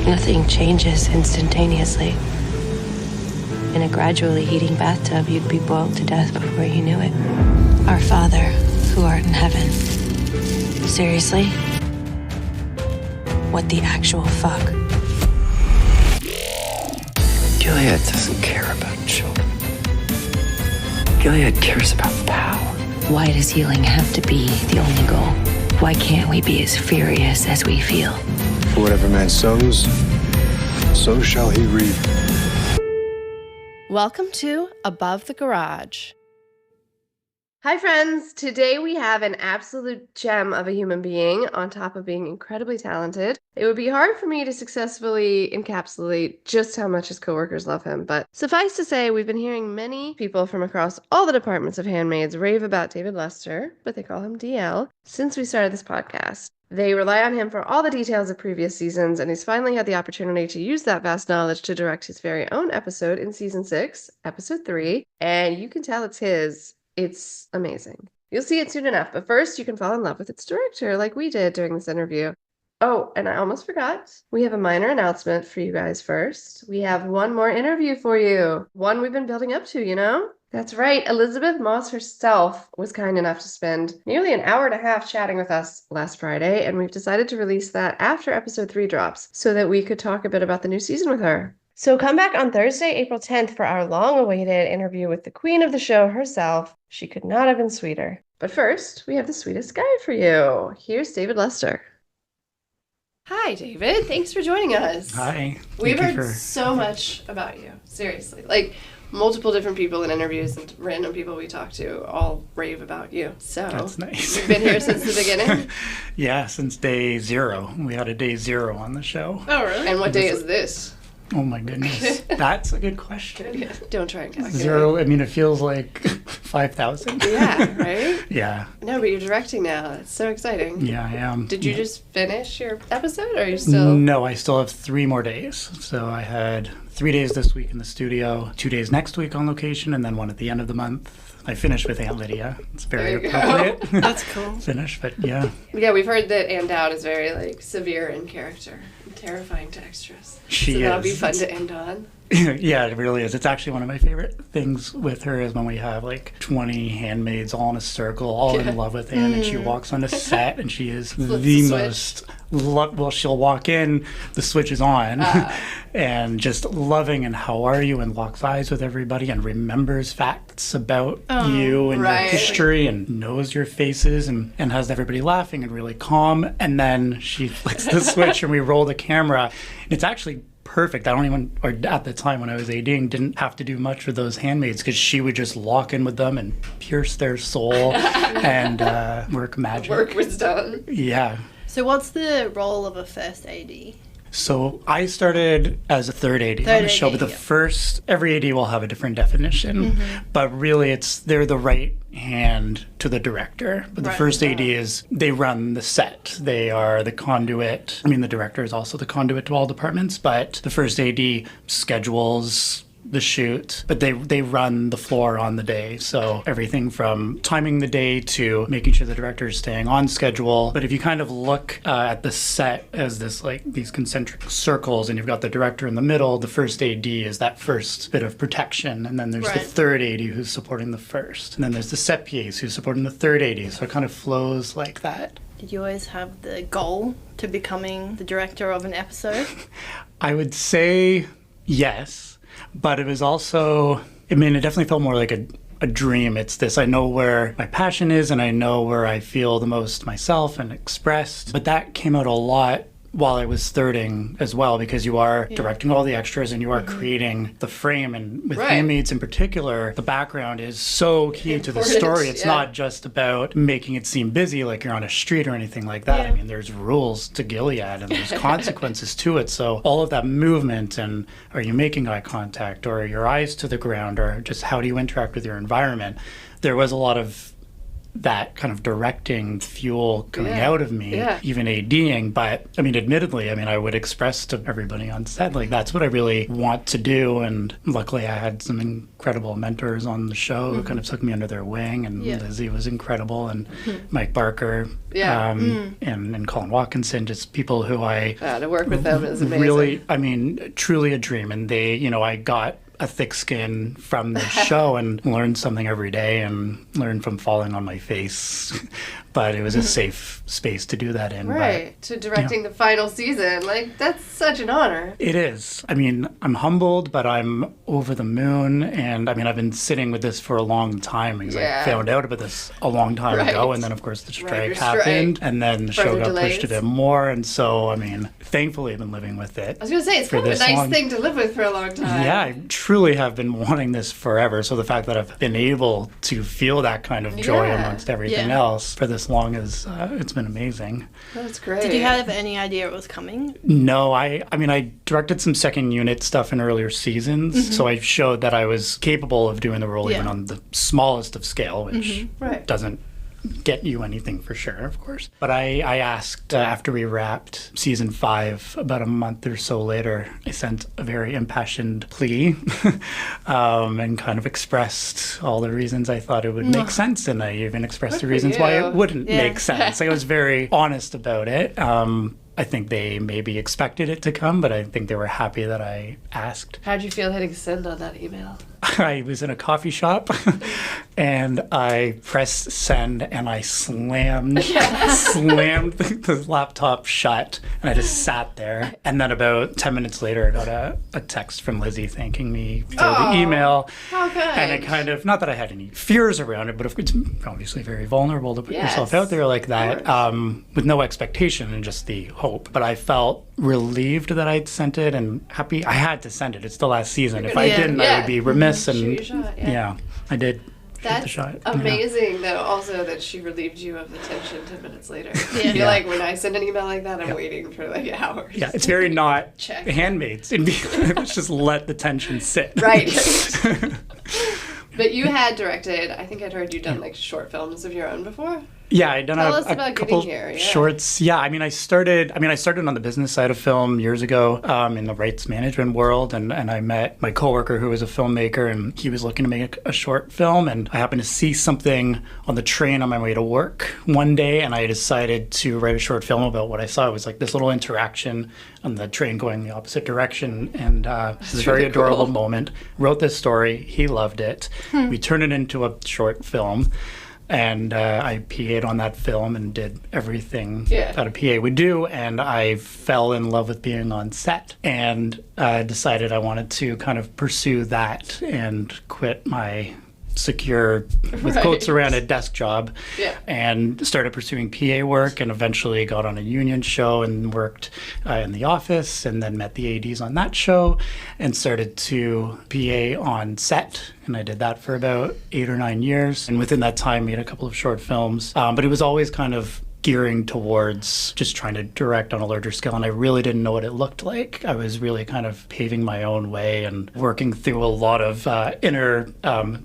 Nothing changes instantaneously. In a gradually heating bathtub, you'd be boiled to death before you knew it. Our Father, who art in heaven. Seriously? What the actual fuck? Gilead doesn't care about children. Gilead cares about power. Why does healing have to be the only goal? Why can't we be as furious as we feel? For whatever man sows, so shall he reap. Welcome to Above the Garage. Hi friends, today we have an absolute gem of a human being on top of being incredibly talented. It would be hard for me to successfully encapsulate just how much his coworkers love him, but suffice to say we've been hearing many people from across all the departments of Handmaids rave about David Lester, but they call him DL, since we started this podcast. They rely on him for all the details of previous seasons, and he's finally had the opportunity to use that vast knowledge to direct his very own episode in Season 6, Episode 3, and you can tell it's his. It's amazing. You'll see it soon enough, but first you can fall in love with its director like we did during this interview. Oh, and I almost forgot. We have a minor announcement for you guys first. We have one more interview for you. One we've been building up to, you know? That's right. Elizabeth Moss herself was kind enough to spend nearly an hour and a half chatting with us last Friday, and we've decided to release that after episode 3 drops so that we could talk a bit about the new season with her. So come back on Thursday, April 10th for our long-awaited interview with the queen of the show herself. She could not have been sweeter. But first, we have the sweetest guy for you. Here's David Lester. Hi, David. Thanks for joining us. Hi. We've heard so much about you. Seriously. Like, multiple different people in interviews and random people we talk to all rave about you. So that's nice. You've been here since the beginning? Yeah, since day 0. We had a day 0 on the show. Oh, really? And what day is this? Oh my goodness. That's a good question. Yeah. Don't try and calculate. 0, I mean, it feels like 5,000. Yeah, right? Yeah. No, but you're directing now. That's so exciting. Yeah, I am. Did you just finish your episode, or are you still... No, I still have 3 more days. So I had 3 days this week in the studio, 2 days next week on location, and then 1 at the end of the month. I finished with Aunt Lydia. It's very appropriate. That's cool. Finish, but yeah. Yeah, we've heard that Ann Dowd is very, like, severe in character. Terrifying to extras. She so that'll is. Be fun to end on. Yeah, it really is. It's actually one of my favorite things with her is when we have like 20 handmaids all in a circle, all in love with Anne, and she walks on a set and she is the most well, she'll walk in, the switch is on, and just loving and how are you, and locks eyes with everybody and remembers facts about you and your history and knows your faces and has everybody laughing and really calm. And then she flicks the switch and we roll the camera. And it's actually perfect. I don't even, or at the time when I was ADing, didn't have to do much with those handmaids because she would just lock in with them and pierce their soul and work magic. Work was done. Yeah. So what's the role of a first AD? So I started as a third AD on the show, but the first, every AD will have a different definition, but really they're the right hand to the director. But the first AD is, they run the set. They are the conduit. I mean, the director is also the conduit to all departments, but the first AD schedules the shoot, but they run the floor on the day. So everything from timing the day to making sure the director is staying on schedule. But if you kind of look at the set as this, like, these concentric circles, and you've got the director in the middle, the first AD is that first bit of protection, and then there's the third AD who's supporting the first, and then there's the set piece who's supporting the third AD. So it kind of flows like that. Did you always have the goal to becoming the director of an episode? I would say yes. But it was also, I mean, it definitely felt more like a dream. It's this, I know where my passion is and I know where I feel the most myself and expressed. But that came out a lot while I was thirding as well, because you are directing all the extras and you are creating the frame. And with Handmaids in particular, the background is so key to the story. It's not just about making it seem busy like you're on a street or anything like that. I mean, there's rules to Gilead and there's consequences to it. So all of that movement, and are you making eye contact, or are your eyes to the ground, or just how do you interact with your environment? There was a lot of that kind of directing fuel coming Yeah. out of me, Yeah. even ADing. But I mean, admittedly, I mean, I would express to everybody on set, like, that's what I really want to do. And luckily, I had some incredible mentors on the show who kind of took me under their wing. And Yeah. Lizzie was incredible, and Mike Barker, Yeah. and Colin Watkinson, just people who I To work with them is amazing. really, I mean, truly a dream. And they, you know, I got a thick skin from the show and learned something every day and learned from falling on my face. But it was a safe space to do that in. Right, to directing the final season. Like, that's such an honor. It is. I mean, I'm humbled, but I'm over the moon. And I mean, I've been sitting with this for a long time because Yeah. I found out about this a long time Right. ago. And then, of course, the strike Writer's happened. strike. And then the Further show got delays. pushed a bit more. And so, I mean, thankfully, I've been living with it. I was going to say, it's for kind of a this nice long. thing to live with for a long time. Yeah, I truly have been wanting this forever. So the fact that I've been able to feel that kind of joy Yeah. amongst everything Yeah. else for this long is it's been amazing. That's great. Did you have any idea it was coming? No, I mean, I directed some second unit stuff in earlier seasons, so I showed that I was capable of doing the role even Yeah. on the smallest of scale, which Right. doesn't get you anything for sure, of course. But I asked after we wrapped season 5, about a month or so later, I sent a very impassioned plea and kind of expressed all the reasons I thought it would make sense. And I even expressed Good the for reasons why you. it wouldn't Yeah. make sense. I was very honest about it. I think they maybe expected it to come, but I think they were happy that I asked. How'd you feel hitting send on that email? I was in a coffee shop and I pressed send and I slammed the laptop shut and I just sat there. And then about 10 minutes later, I got a text from Lizzie thanking me for the email. How good. And it kind of, not that I had any fears around it, but it's obviously very vulnerable to put yourself Yes, out there like that with no expectation and just the hope. But I felt relieved that I'd sent it and happy. I had to send it. It's the last season. If I Yeah. didn't, I would be remiss. Shoot And your shot, yeah. I did shoot the That's shot. Yeah. amazing, though, also that she relieved you of the tension 10 minutes later. Yeah. I feel like when I send an email like that, I'm waiting for like hours. Yeah, it's very not Check. Handmaids. Let's just let the tension sit. Right. But you had directed, I think I'd heard you'd done like short films of your own before. Yeah, I'd done Tell a us about couple getting here, yeah. shorts. Yeah, I mean, I started on the business side of film years ago in the rights management world, and I met my coworker who was a filmmaker, and he was looking to make a short film, and I happened to see something on the train on my way to work one day, and I decided to write a short film about what I saw. It was like this little interaction on the train going the opposite direction, and it was a very really adorable cool. moment. Wrote this story, he loved it. We turned it into a short film. And I PA'd on that film and did everything that a PA would do. And I fell in love with being on set and decided I wanted to kind of pursue that and quit my secure, with quotes around it, desk job. And started pursuing PA work and eventually got on a union show and worked in the office and then met the ADs on that show and started to PA on set. And I did that for about 8 or 9 years. And within that time, made a couple of short films. But it was always kind of gearing towards just trying to direct on a larger scale. And I really didn't know what it looked like. I was really kind of paving my own way and working through a lot of inner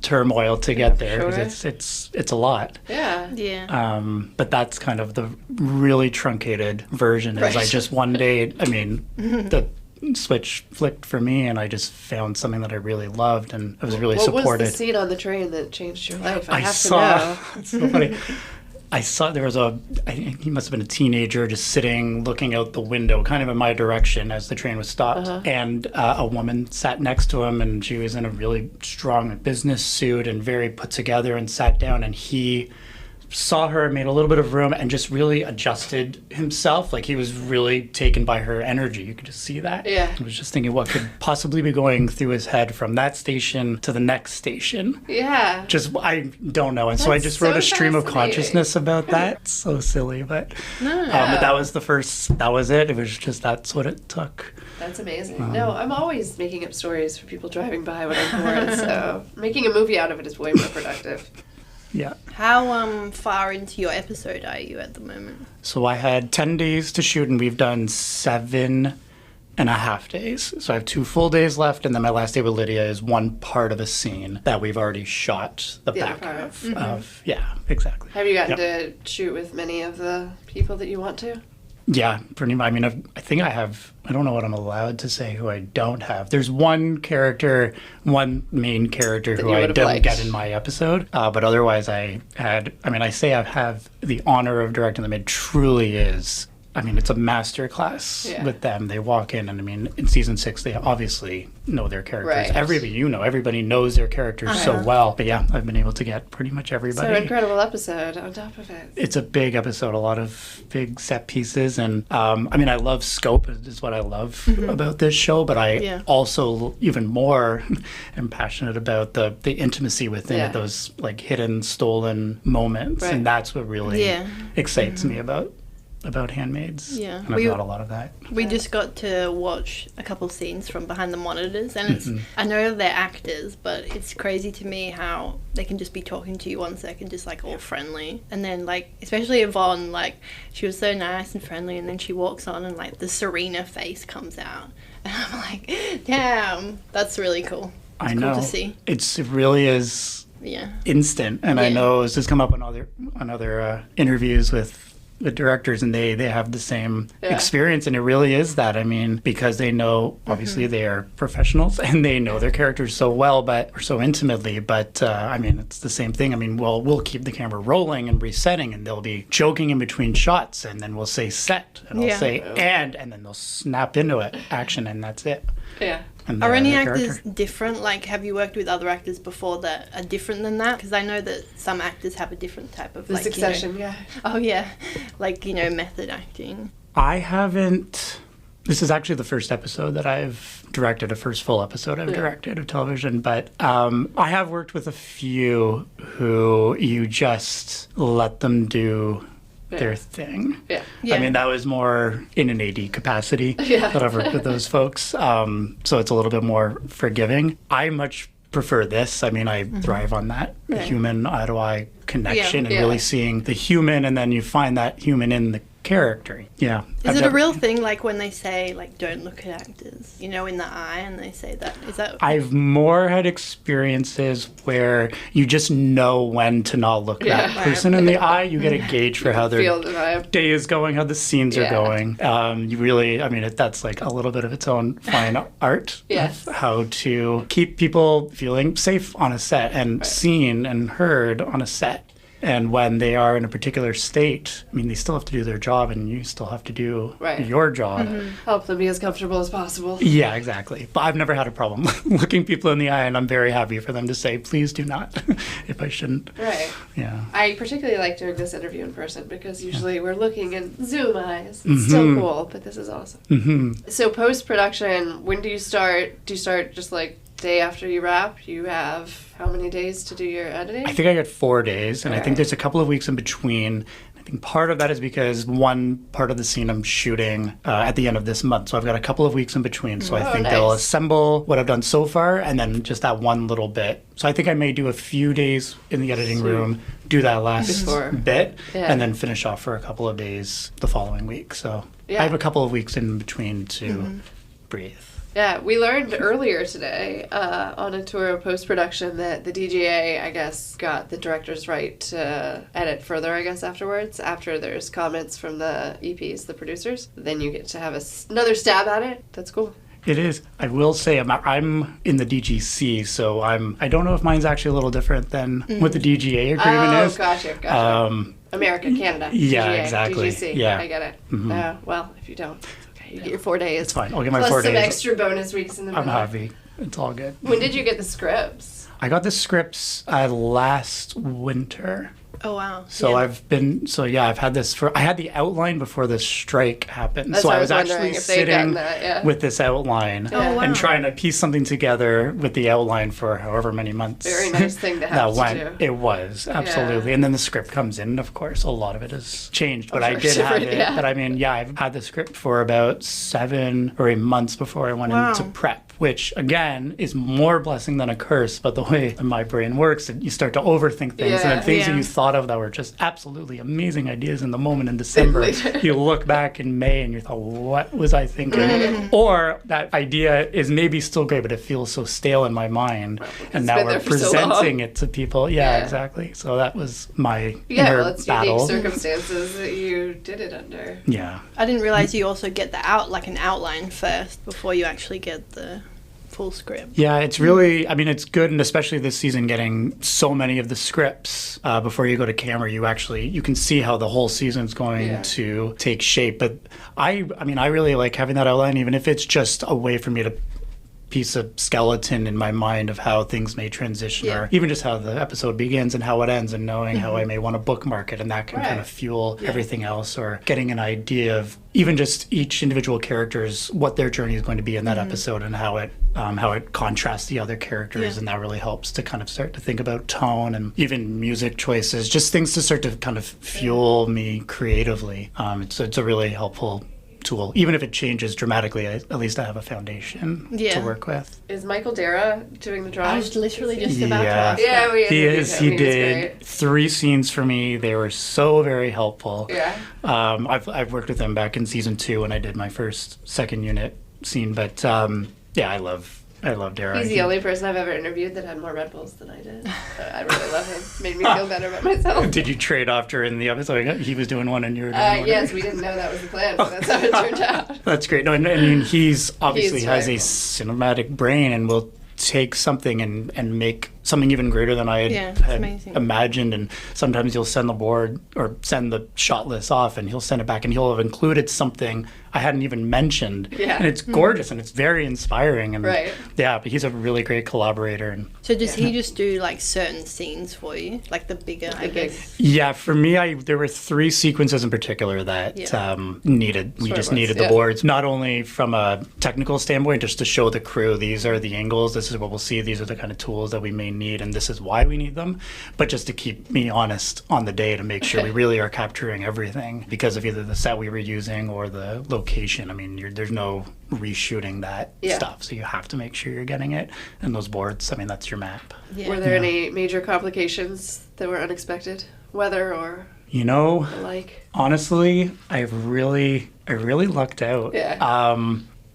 turmoil to get there. Because it's a lot. Yeah. But that's kind of the really truncated version is I just one day, I mean, the switch flicked for me and I just found something that I really loved and I was really supported. What was the scene on the train that changed your life? I have saw, to know. It's so funny. I saw there was he must have been a teenager just sitting looking out the window kind of in my direction as the train was stopped. And a woman sat next to him and she was in a really strong business suit and very put together and sat down and he saw her, made a little bit of room and just really adjusted himself. Like he was really taken by her energy. You could just see that. Yeah. I was just thinking what could possibly be going through his head from that station to the next station. Yeah. Just, I don't know. And so I That's just wrote so a stream of fascinating. consciousness about that. It's so silly, but that was that was it. It was just, that's what it took. That's amazing. No, I'm always making up stories for people driving by when I'm bored, so making a movie out of it is way more productive. Yeah. How far into your episode are you at the moment? So I had 10 days to shoot and we've done 7 2.5 days. So I have 2 full days left, and then my last day with Lydia is one part of a scene that we've already shot the back of. Yeah, exactly. Have you gotten to shoot with many of the people that you want to? Yeah, pretty much. I mean, I think I have, I don't know what I'm allowed to say who I don't have. There's one main character who I didn't get in my episode. But otherwise I say I have the honor of directing them. It truly is. I mean, it's a master class with them. They walk in, and I mean, in season 6, they obviously know their characters. Right. Everybody knows their characters so well. But yeah, I've been able to get pretty much everybody. So incredible episode on top of it. It's a big episode, a lot of big set pieces. And I mean, I love scope is what I love about this show. But I also even more am passionate about the intimacy within it, those like hidden, stolen moments. Right. And that's what really excites me about Handmaids. Yeah. And I've got a lot of that. We just got to watch a couple scenes from behind the monitors, and it's I know they're actors, but it's crazy to me how they can just be talking to you 1 second, just like all friendly, and then like especially Yvonne, like she was so nice and friendly, and then she walks on and like the Serena face comes out, and I'm like, damn, that's really cool. It's cool to see. It really is instant, and I know it's just come up on other interviews with the directors, and they have the same experience, and it really is that. I mean, because they know, obviously they are professionals and they know their characters so well, or so intimately, but I mean, it's the same thing. I mean, we'll keep the camera rolling and resetting, and they'll be joking in between shots, and then we'll say set, and I'll say and then they'll snap into it, action, and that's it. Yeah. Are any actors different? Like, have you worked with other actors before that are different than that? Because I know that some actors have a different type of Succession, Oh yeah, like method acting. I haven't. This is actually the first episode that I've directed, a first full episode I've directed of television. But I have worked with a few who you just let them do their thing. Yeah. I mean, that was more in an AD capacity that I've worked with those folks. So it's a little bit more forgiving. I much prefer this. I mean, I thrive on that human eye-to-eye connection and really seeing the human, and then you find that human in the character. Yeah. Is it a real thing, like when they say, like, don't look at actors, in the eye, and they say that? Is that? I've more had experiences where you just know when to not look that person in the eye. You get a gauge for how their day is going, how the scenes are going. You really, I mean, that's like a little bit of its own fine art. Of how to keep people feeling safe on a set and seen and heard on a set. And when they are in a particular state, I mean, they still have to do their job, and you still have to do your job. Help them be as comfortable as possible. Yeah, exactly. But I've never had a problem looking people in the eye, and I'm very happy for them to say, please do not, if I shouldn't. Right. Yeah. I particularly like doing this interview in person, because usually we're looking in Zoom eyes. It's still cool, but this is awesome. So post-production, when do you start? Do you start just like day after you wrap? You have how many days to do your editing? I think I got 4 days, and I think there's a couple of weeks in between. I think part of that is because one part of the scene I'm shooting at the end of this month, so I've got a couple of weeks in between. So I think they'll assemble what I've done so far, and then just that one little bit. So I think I may do a few days in the editing room, do that last bit, and then finish off for a couple of days the following week. So I have a couple of weeks in between to breathe. Yeah, we learned earlier today on a tour of post-production that the DGA, I guess, got the director's right to edit further, I guess, afterwards, after there's comments from the EPs, the producers. Then you get to have another stab at it. That's cool. It is. I will say I'm in the DGC, so I don't know if mine's actually a little different than what the DGA agreement is. Oh, gotcha. America, Canada, yeah, DGA, exactly. DGC. Yeah, I get it. Well, if you don't. You get your 4 days. It's fine. I'll get my 4 days. Plus some extra bonus weeks in the middle. I'm happy. It's all good. When did you get the scripts? I got the scripts last winter. Oh, wow. So I've had this I had the outline before the strike happened. So I was actually sitting with this outline and trying to piece something together with the outline for however many months. Very nice thing to have to do. It was, absolutely. Yeah. And then the script comes in, and of course, a lot of it has changed. But I did have it. But I mean, I've had the script for about 7 or 8 months before I went into prep, which, again, is more blessing than a curse. But the way my brain works, you start to overthink things. And then things that you thought thought of that were just absolutely amazing ideas in the moment in December. You look back in May and you thought, what was I thinking? Or that idea is maybe still great, but it feels so stale in my mind. And now we're presenting it to people. Yeah, exactly. So that was my inner it's battle. unique circumstances that you did it under. Yeah. I didn't realize you also get an outline first before you actually get the full script. Yeah, it's really, I mean, it's good, and especially this season, getting so many of the scripts before you go to camera, you can see how the whole season's going to take shape. But I really like having that outline, even if it's just a way for me to piece of skeleton in my mind of how things may transition, or even just how the episode begins and how it ends, and knowing how I may want to bookmark it, and that can kind of fuel everything else, or getting an idea of even just each individual character's, what their journey is going to be in that episode, and how it contrasts the other characters, and that really helps to kind of start to think about tone and even music choices, just things to start to kind of fuel me creatively. It's a really helpful tool. Even if it changes dramatically, at least I have a foundation to work with. Is Michael Dara doing the drawing? I was literally just about to ask. Yeah, he is. He did 3 scenes for me. They were so very helpful. Yeah. I've worked with him back in season 2 when I did my first second unit scene. But I love Dara. He's the only person I've ever interviewed that had more Red Bulls than I did. I really love him. Made me feel better about myself. Did you trade off during the episode? He was doing one and you were doing one? Yes, we didn't know that was the plan, but that's how it turned out. That's great. No, I mean, he's obviously has a cinematic brain and will take something and make something even greater than I had imagined. And sometimes he'll send the board or send the shot list off, and he'll send it back, and he'll have included something I hadn't even mentioned. Yeah. And it's gorgeous and it's very inspiring. And but he's a really great collaborator. And so does he just do like certain scenes for you, like the bigger, I guess? Yeah, for me, there were 3 sequences in particular that needed the boards, not only from a technical standpoint, just to show the crew, these are the angles, this is what we'll see, these are the kind of tools that we may need, and this is why we need them, but just to keep me honest on the day to make sure we really are capturing everything because of either the set we were using or the location. I mean, there's no reshooting that stuff, so you have to make sure you're getting it. And those boards, I mean, that's your map. Yeah. Were there any major complications that were unexpected, weather or like? Honestly, I really lucked out.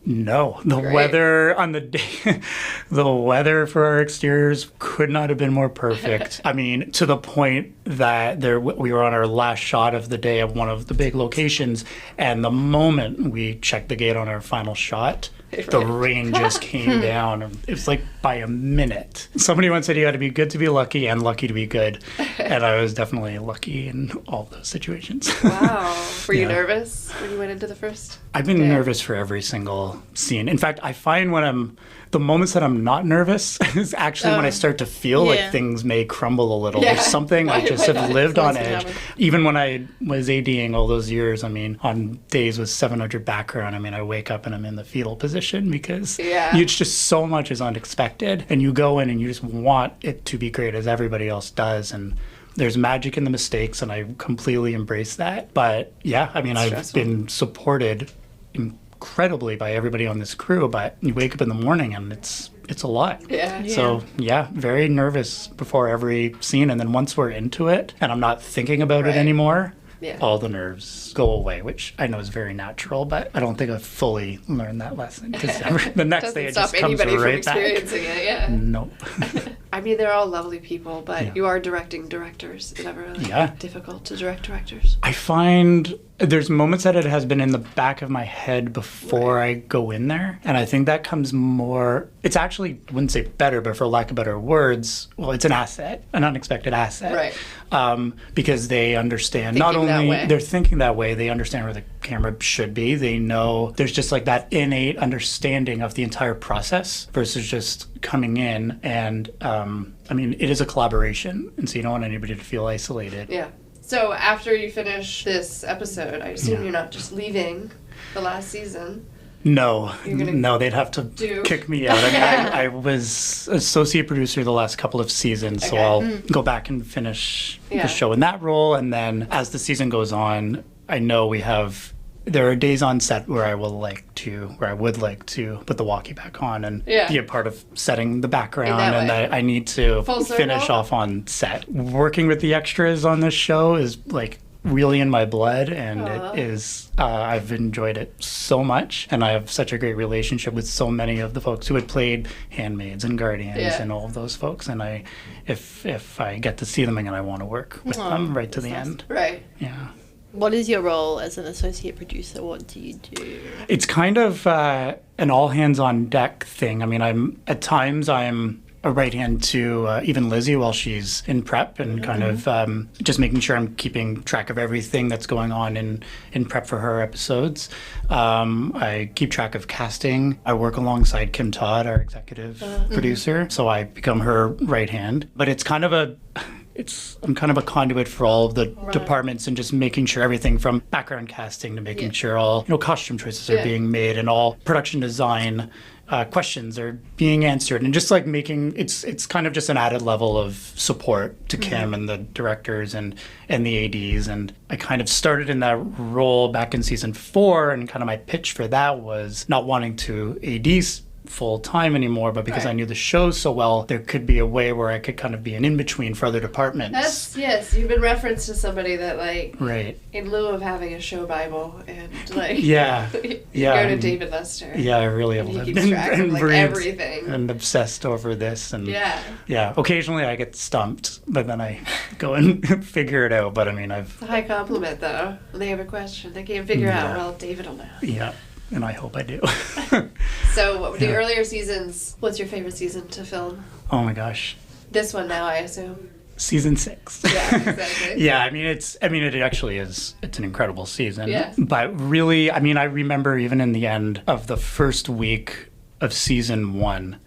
No, the weather on the day, the weather for our exteriors could not have been more perfect. I mean, to the point that we were on our last shot of the day at one of the big locations, and the moment we checked the gate on our final shot, the rain just came down. It was like by a minute. Somebody once said you got to be good to be lucky and lucky to be good. And I was definitely lucky in all those situations. Wow. Were you nervous when you went into the first? I've been nervous for every single scene. In fact, I find the moments that I'm not nervous is actually when I start to feel like things may crumble a little. There's something I just have lived on edge. Even when I was ADing all those years, I mean, on days with 700 background, I mean, I wake up and I'm in the fetal position because it's just so much is unexpected. And you go in and you just want it to be great as everybody else does. And there's magic in the mistakes, and I completely embrace that. But I mean, I've been supported incredibly by everybody on this crew, but you wake up in the morning and it's a lot. So very nervous before every scene, and then once we're into it and I'm not thinking about it anymore, all the nerves go away, which I know is very natural, but I don't think I've fully learned that lesson because the next day it just comes right back. It, Nope. I mean, they're all lovely people, but you are directing directors. Is it ever really difficult to direct directors? I find there's moments that it has been in the back of my head before I go in there. And I think that comes more, it's actually, I wouldn't say better, but for lack of better words, well, it's an asset, an unexpected asset. Because they understand, not only they're thinking that way, they understand where the camera should be. They know there's just like that innate understanding of the entire process versus just coming in and, I mean, it is a collaboration. And so you don't want anybody to feel isolated. Yeah. So after you finish this episode, I assume you're not just leaving the last season. No, they'd have to kick me out. I mean, I was associate producer the last couple of seasons, so I'll go back and finish the show in that role. And then as the season goes on, I know we have there are days on set where I would like to put the walkie back on and be a part of setting the background, and I need to finish off on set. Working with the extras on this show is like really in my blood, and it is I've enjoyed it so much, and I have such a great relationship with so many of the folks who had played Handmaids and Guardians and all of those folks, and if I get to see them again, I want to work with them right to the end. Right. Yeah. What is your role as an associate producer? What do you do? It's kind of an all hands on deck thing. I mean, I'm a right hand to even Lizzie while she's in prep, and kind of just making sure I'm keeping track of everything that's going on in prep for her episodes. I keep track of casting. I work alongside Kim Todd, our executive producer, so I become her right hand. But it's kind of I'm kind of a conduit for all of the departments, and just making sure everything from background casting to making sure all costume choices are being made, and all production design questions are being answered, and just like making it's kind of just an added level of support to Kim and the directors and the ADs. And I kind of started in that role back in season 4, and kind of my pitch for that was not wanting to AD full time anymore, but because I knew the show so well, there could be a way where I could kind of be an in-between for other departments. You've been referenced to somebody that right, in lieu of having a show Bible and you go to David Lester. I really have lived and everything and obsessed over this, and occasionally I get stumped, but then I go and figure it out. But I mean, it's a high compliment though when they have a question they can't figure out. Well, David will know. And I hope I do. So, the earlier seasons, what's your favorite season to film? Oh my gosh. This one now, I assume. Season 6. Yeah, exactly. It actually is, it's an incredible season. Yeah. But really, I mean, I remember even in the end of the first week of season 1,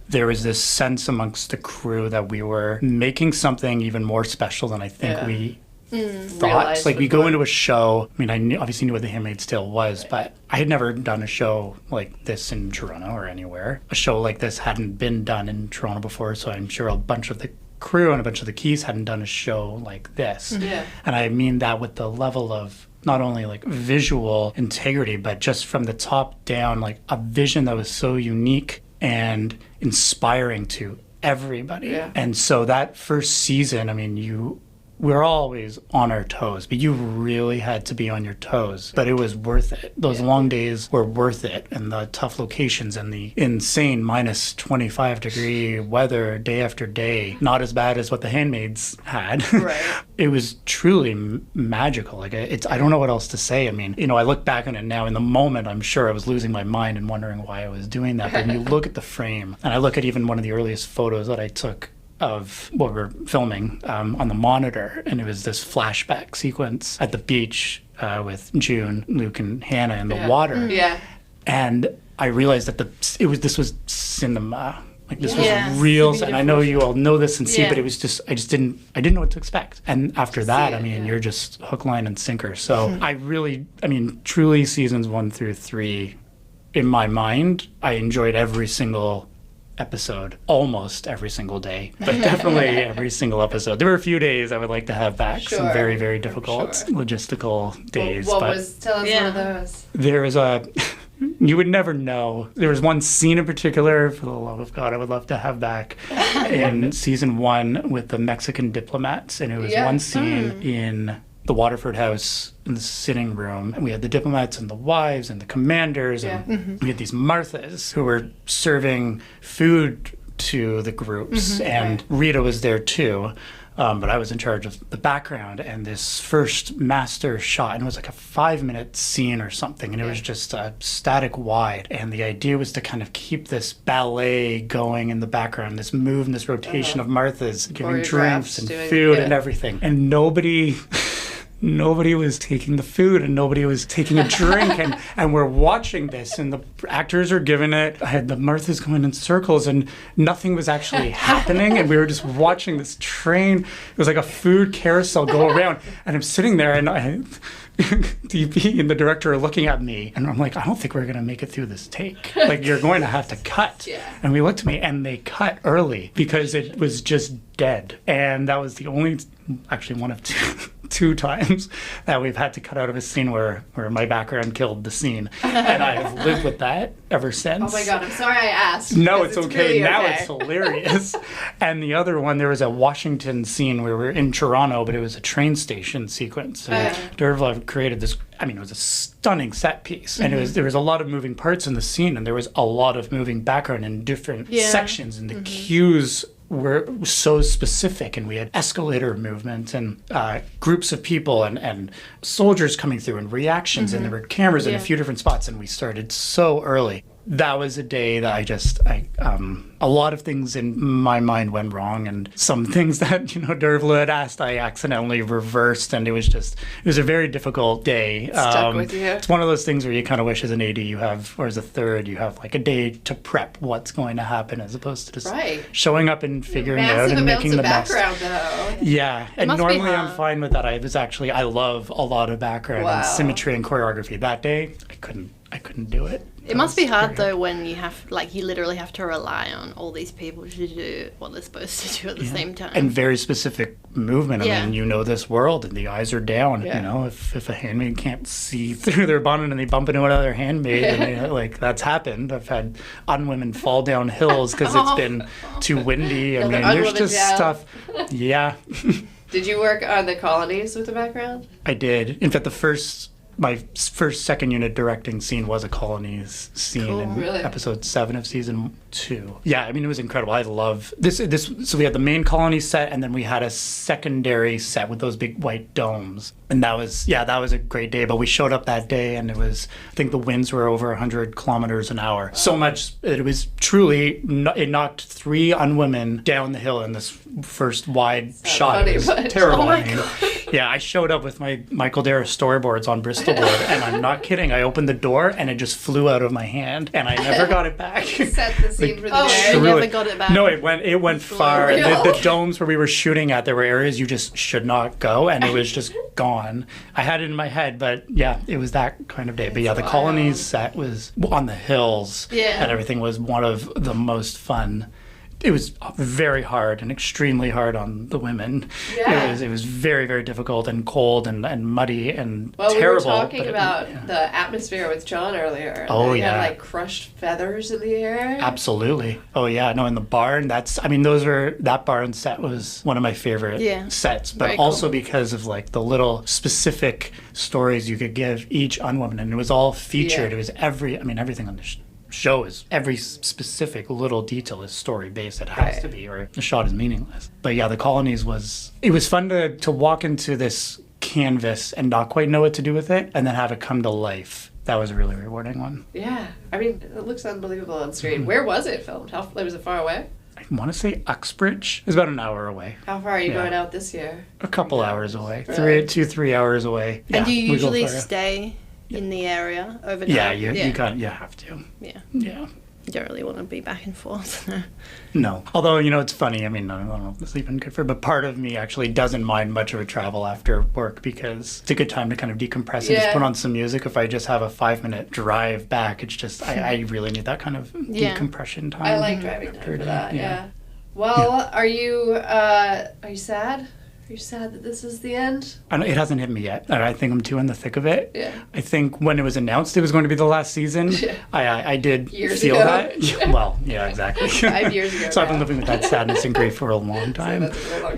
there was this sense amongst the crew that we were making something even more special than I think we thought. Like, we go into a show, I mean, obviously knew what The Handmaid's Tale was, but I had never done a show like this in Toronto or anywhere. A show like this hadn't been done in Toronto before, so I'm sure a bunch of the crew and a bunch of the keys hadn't done a show like this. Yeah. And I mean that with the level of not only like visual integrity, but just from the top down, like a vision that was so unique and inspiring to everybody. Yeah. And so that first season, I mean, we're always on our toes, but you really had to be on your toes. But it was worth it. Those long days were worth it, and the tough locations and the insane minus 25 degree weather day after day, not as bad as what the Handmaids had. Right. It was truly magical. Like, I don't know what else to say. I mean, I look back on it now. In the moment, I'm sure I was losing my mind and wondering why I was doing that. But when you look at the frame, and I look at even one of the earliest photos that I took of what we're filming on the monitor, and it was this flashback sequence at the beach with June, Luke, and Hannah in the water. Yeah. And I realized that this was cinema. Like, this was real, and I know you all know this and see, but it was just I didn't know what to expect. And after that, I mean, you're just hook, line, and sinker. So truly seasons 1 through 3, in my mind, I enjoyed every single episode almost every single day, but definitely every single episode. There were a few days I would like to have back, some very, very difficult logistical days. Tell us one of those. There was you would never know. There was one scene in particular, for the love of God, I would love to have back in season 1 with the Mexican diplomats, and it was one scene in the Waterford House in the sitting room, and we had the diplomats and the wives and the commanders, and we had these Marthas who were serving food to the groups, and Rita was there too, but I was in charge of the background. And this first master shot, and it was like a 5-minute scene or something, and it was just a static wide, and the idea was to kind of keep this ballet going in the background, this move and this rotation of Marthas giving drinks and food and everything, and nobody was taking the food, and nobody was taking a drink, and we're watching this, and the actors are giving it. I had the Marthas going in circles, and nothing was actually happening, and we were just watching this train. It was like a food carousel go around, and I'm sitting there, and DP and the director are looking at me, and I'm like, I don't think we're going to make it through this take. Like, you're going to have to cut. And we looked at me, and they cut early because it was just dead. And that was the only, actually one of 2 times that we've had to cut out of a scene where my background killed the scene. And I have lived with that ever since. Oh my God, I'm sorry I asked. No, it's okay. Really now okay. it's hilarious. And the other one, there was a Washington scene where we were in Toronto, but it was a train station sequence. And Dervla created this, I mean, it was a stunning set piece. And there was a lot of moving parts in the scene, and there was a lot of moving background in different sections, and the cues were so specific, and we had escalator movement and groups of people and soldiers coming through and reactions, and there were cameras in a few different spots, and we started so early. That was a day that a lot of things in my mind went wrong, and some things that, Dervla had asked, I accidentally reversed, and it was a very difficult day. Stuck with you. It's one of those things where you kind of wish as an AD or as a third, you have like a day to prep what's going to happen, as opposed to just showing up and figuring it out and making the best. Massive amounts of background, though. Yeah, and normally I'm fine with that. I love a lot of background and symmetry and choreography. That day, I couldn't do it. It must be hard though when you you literally have to rely on all these people to do what they're supposed to do at the same time. And very specific movement. I mean, this world, and the eyes are down. If a handmaid can't see through their bonnet and they bump into another handmaid, and that's happened. I've had unwomen fall down hills because it's been too windy. I mean, there's just stuff. Yeah. Did you work on the colonies with the background? I did. In fact, my first second unit directing scene was a colonies scene in episode 7 of season 2. Yeah, I mean, it was incredible. I love this. So we had the main colony set, and then we had a secondary set with those big white domes. And that was a great day. But we showed up that day, and I think the winds were over 100 kilometers an hour. So much, it was truly, it knocked 3 unwomen down the hill in this first wide shot. It was terrible. Yeah, I showed up with my Michael Dara storyboards on Bristol board, and I'm not kidding. I opened the door, and it just flew out of my hand, and I never got it back. Set the scene for the day. You never got it back. No, it went far. The domes where we were shooting at, there were areas you just should not go, and it was just gone. I had it in my head, but yeah, it was that kind of day. But yeah, the colonies set was on the hills, and everything was one of the most fun. It was very hard and extremely hard on the women. Yeah. It was very, very difficult and cold and muddy and terrible. We were talking about the atmosphere with John earlier. Oh, they had crushed feathers in the air. Absolutely. Oh yeah. No, in the barn, that barn set was one of my favorite sets, but very also cool. Because of the little specific stories you could give each unwoman, and it was all featured. It was everything on the show is every specific little detail is story based. It has to be, or the shot is meaningless. But yeah, the colonies it was fun to walk into this canvas and not quite know what to do with it, and then have it come to life. That was a really rewarding one. Yeah, I mean, it looks unbelievable on screen. Where was it filmed? Was it far away? I want to say Uxbridge. It was about an hour away. How far are you going out this year? A couple hours away. Really? 3 hours away. And do you usually stay in the area overnight? Yeah, you have to. Yeah. Yeah. You don't really want to be back and forth. No. Although, it's funny. I mean, I don't know if this is even good for, but part of me actually doesn't mind much of a travel after work, because it's a good time to kind of decompress and just put on some music. If I just have a 5-minute drive back, it's just, I really need that kind of decompression time. I like driving time for that, yeah. Well, are you sad? Are you sad that this is the end? It hasn't hit me yet. I think I'm too in the thick of it. Yeah. I think when it was announced it was going to be the last season, I did feel that. Well, yeah, exactly. 5 years ago. So I've been living with that sadness and grief for a long time. So that's a really long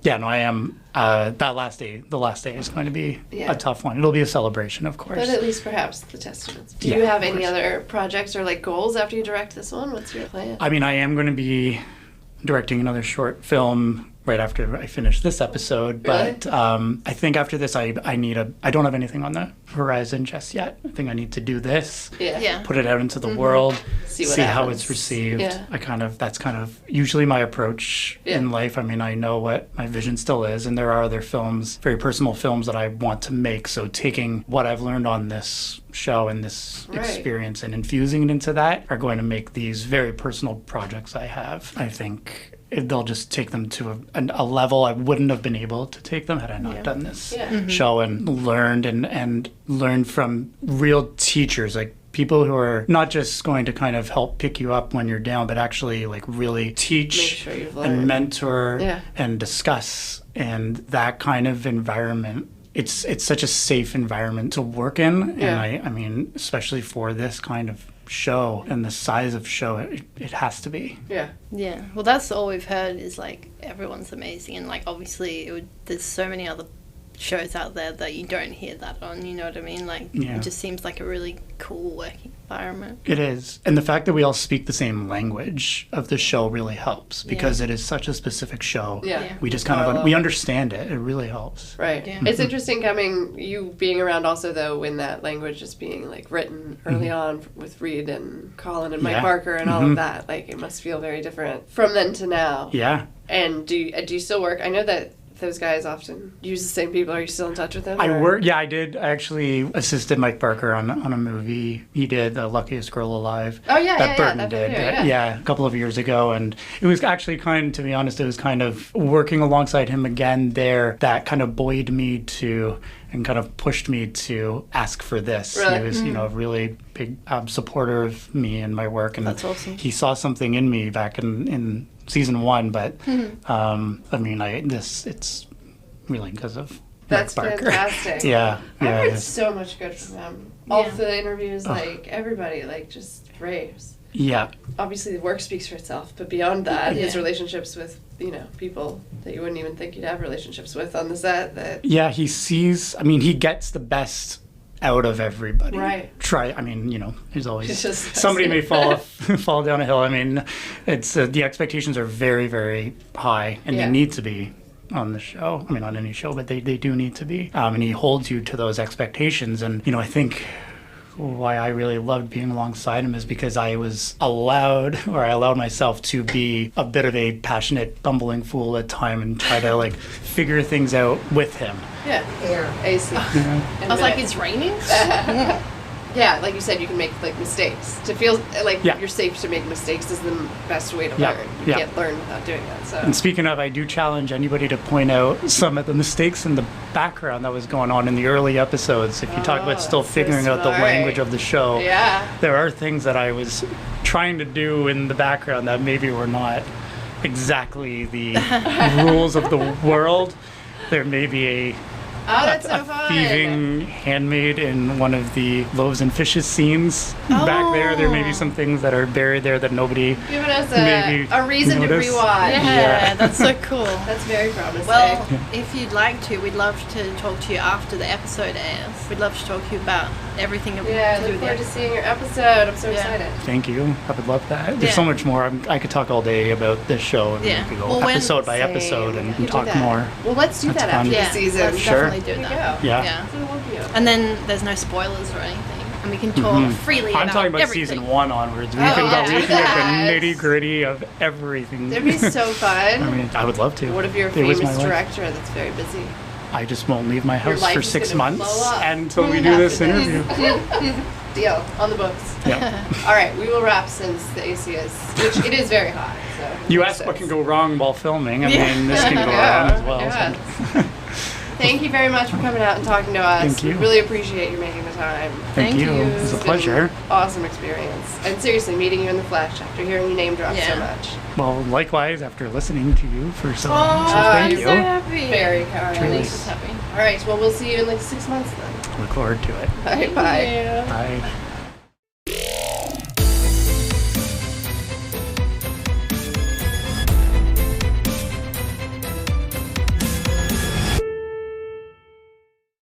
time. I am. The last day is going to be a tough one. It'll be a celebration, of course. But at least perhaps the testaments. Do you have any other projects or goals after you direct this one? What's your plan? I mean, I am going to be directing another short film right after I finish this episode, but I think after this I don't have anything on the horizon just yet. I think I need to do this, put it out into the world, see how it's received. That's kind of usually my approach in life. I mean, I know what my vision still is, and there are other films, very personal films, that I want to make, so taking what I've learned on this show and this experience and infusing it into that are going to make these very personal projects I have, I think, they'll just take them to a level I wouldn't have been able to take them had I not done this show, and learned from real teachers, people who are not just going to kind of help pick you up when you're down, but actually like really teach sure you've and learned. mentor and discuss. And that kind of environment, it's such a safe environment to work in. Yeah. And I mean, especially for this kind of show and the size of show, it has to be. Yeah. Yeah, well, that's all we've heard is like everyone's amazing, and like obviously there's so many other shows out there that you don't hear that on. You know what I mean? Like it just seems like a really cool working environment. It is, and the fact that we all speak the same language of the show really helps because it is such a specific show. Yeah. We just kind of we understand it. It really helps. Right. Yeah. It's interesting you being around also though when that language is being like written early on with Reed and Colin and Mike Barker and all of that. Like it must feel very different from then to now. Yeah. And do you still work? I know that those guys often use the same people. Are you still in touch with them? I did. I actually assisted Mike Barker on a movie he did, The Luckiest Girl Alive. Oh, yeah, that Burton that did. video, Yeah, a couple of years ago. And it was actually to be honest, it was kind of working alongside him again there that kind of buoyed me to and kind of pushed me to ask for this. Really? He was, a really big supporter of me and my work. And That's awesome. He saw something in me back in season 1, but I mean, it's really because of That's Mike Barker. fantastic. Yeah, I've yeah. heard so much good from them. All of the interviews, like everybody, like just raves. Yeah, Obviously, the work speaks for itself, but beyond that, his relationships with people that you wouldn't even think you'd have relationships with on the set. That yeah. He gets the best out of everybody. Right. There's always It's just- somebody may fall down a hill. I mean, it's the expectations are very, very high, and they need to be on the show. I mean, on any show, but they do need to be. And he holds you to those expectations. And I think why I really loved being alongside him is because I allowed myself to be a bit of a passionate, bumbling fool at time and try to like figure things out with him. AC. I was like, it's raining? Yeah, like you said, you can make like mistakes. To feel like you're safe to make mistakes is the best way to learn. You can't learn without doing that. So. And speaking of, I do challenge anybody to point out some of the mistakes in the background that was going on in the early episodes. If you talk about still figuring out the language of the show, there are things that I was trying to do in the background that maybe were not exactly the rules of the world. There may be that's so fun. thieving handmaid in one of the loaves and fishes scenes back there. There may be some things that are buried there that nobody Giving us maybe a reason noticed. to rewatch. Yeah, that's so cool. That's very promising. Well, if you'd like to, we'd love to talk to you after the episode airs. We'd love to talk to you about everything I to do look with forward the to seeing your episode. I'm so Yeah. excited. Thank you. I would love that. There's so much more. I could talk all day about this show. And we could go Well, episode by Same. episode We and could do talk that. more. Well, let's do That's that fun. after Yeah, the season. let's Sure. definitely do There that. you go. Yeah. So we'll be And then there's no spoilers or anything. And we can talk freely I'm about talking about everything. season 1 onwards. We Oh, can yeah. go into Yes. the nitty gritty of everything. That'd be so fun. I mean, I would love to. What if you're a It was famous my life. director that's very busy? I just won't leave my house life for is 6 gonna months blow up. until we do this After interview. Deal. On the books. Yeah. All right, we will wrap since the AC is, which it is very hot. So You asked what can go wrong while filming. I mean, this can go Yeah. wrong as well. Yeah. So. Thank you very much for coming out and talking to us. Thank you. We really appreciate you making the time. Thank you. you. It was a It's pleasure. been an awesome experience. And seriously, meeting you in the flesh after hearing you name drop so Yeah. much. Well, likewise, after listening to you for so long. So I'm thank so you. happy. Very kind. Truly. Makes us happy. All right, well, we'll see you in like 6 months then. Look forward to it. All right, bye. Bye.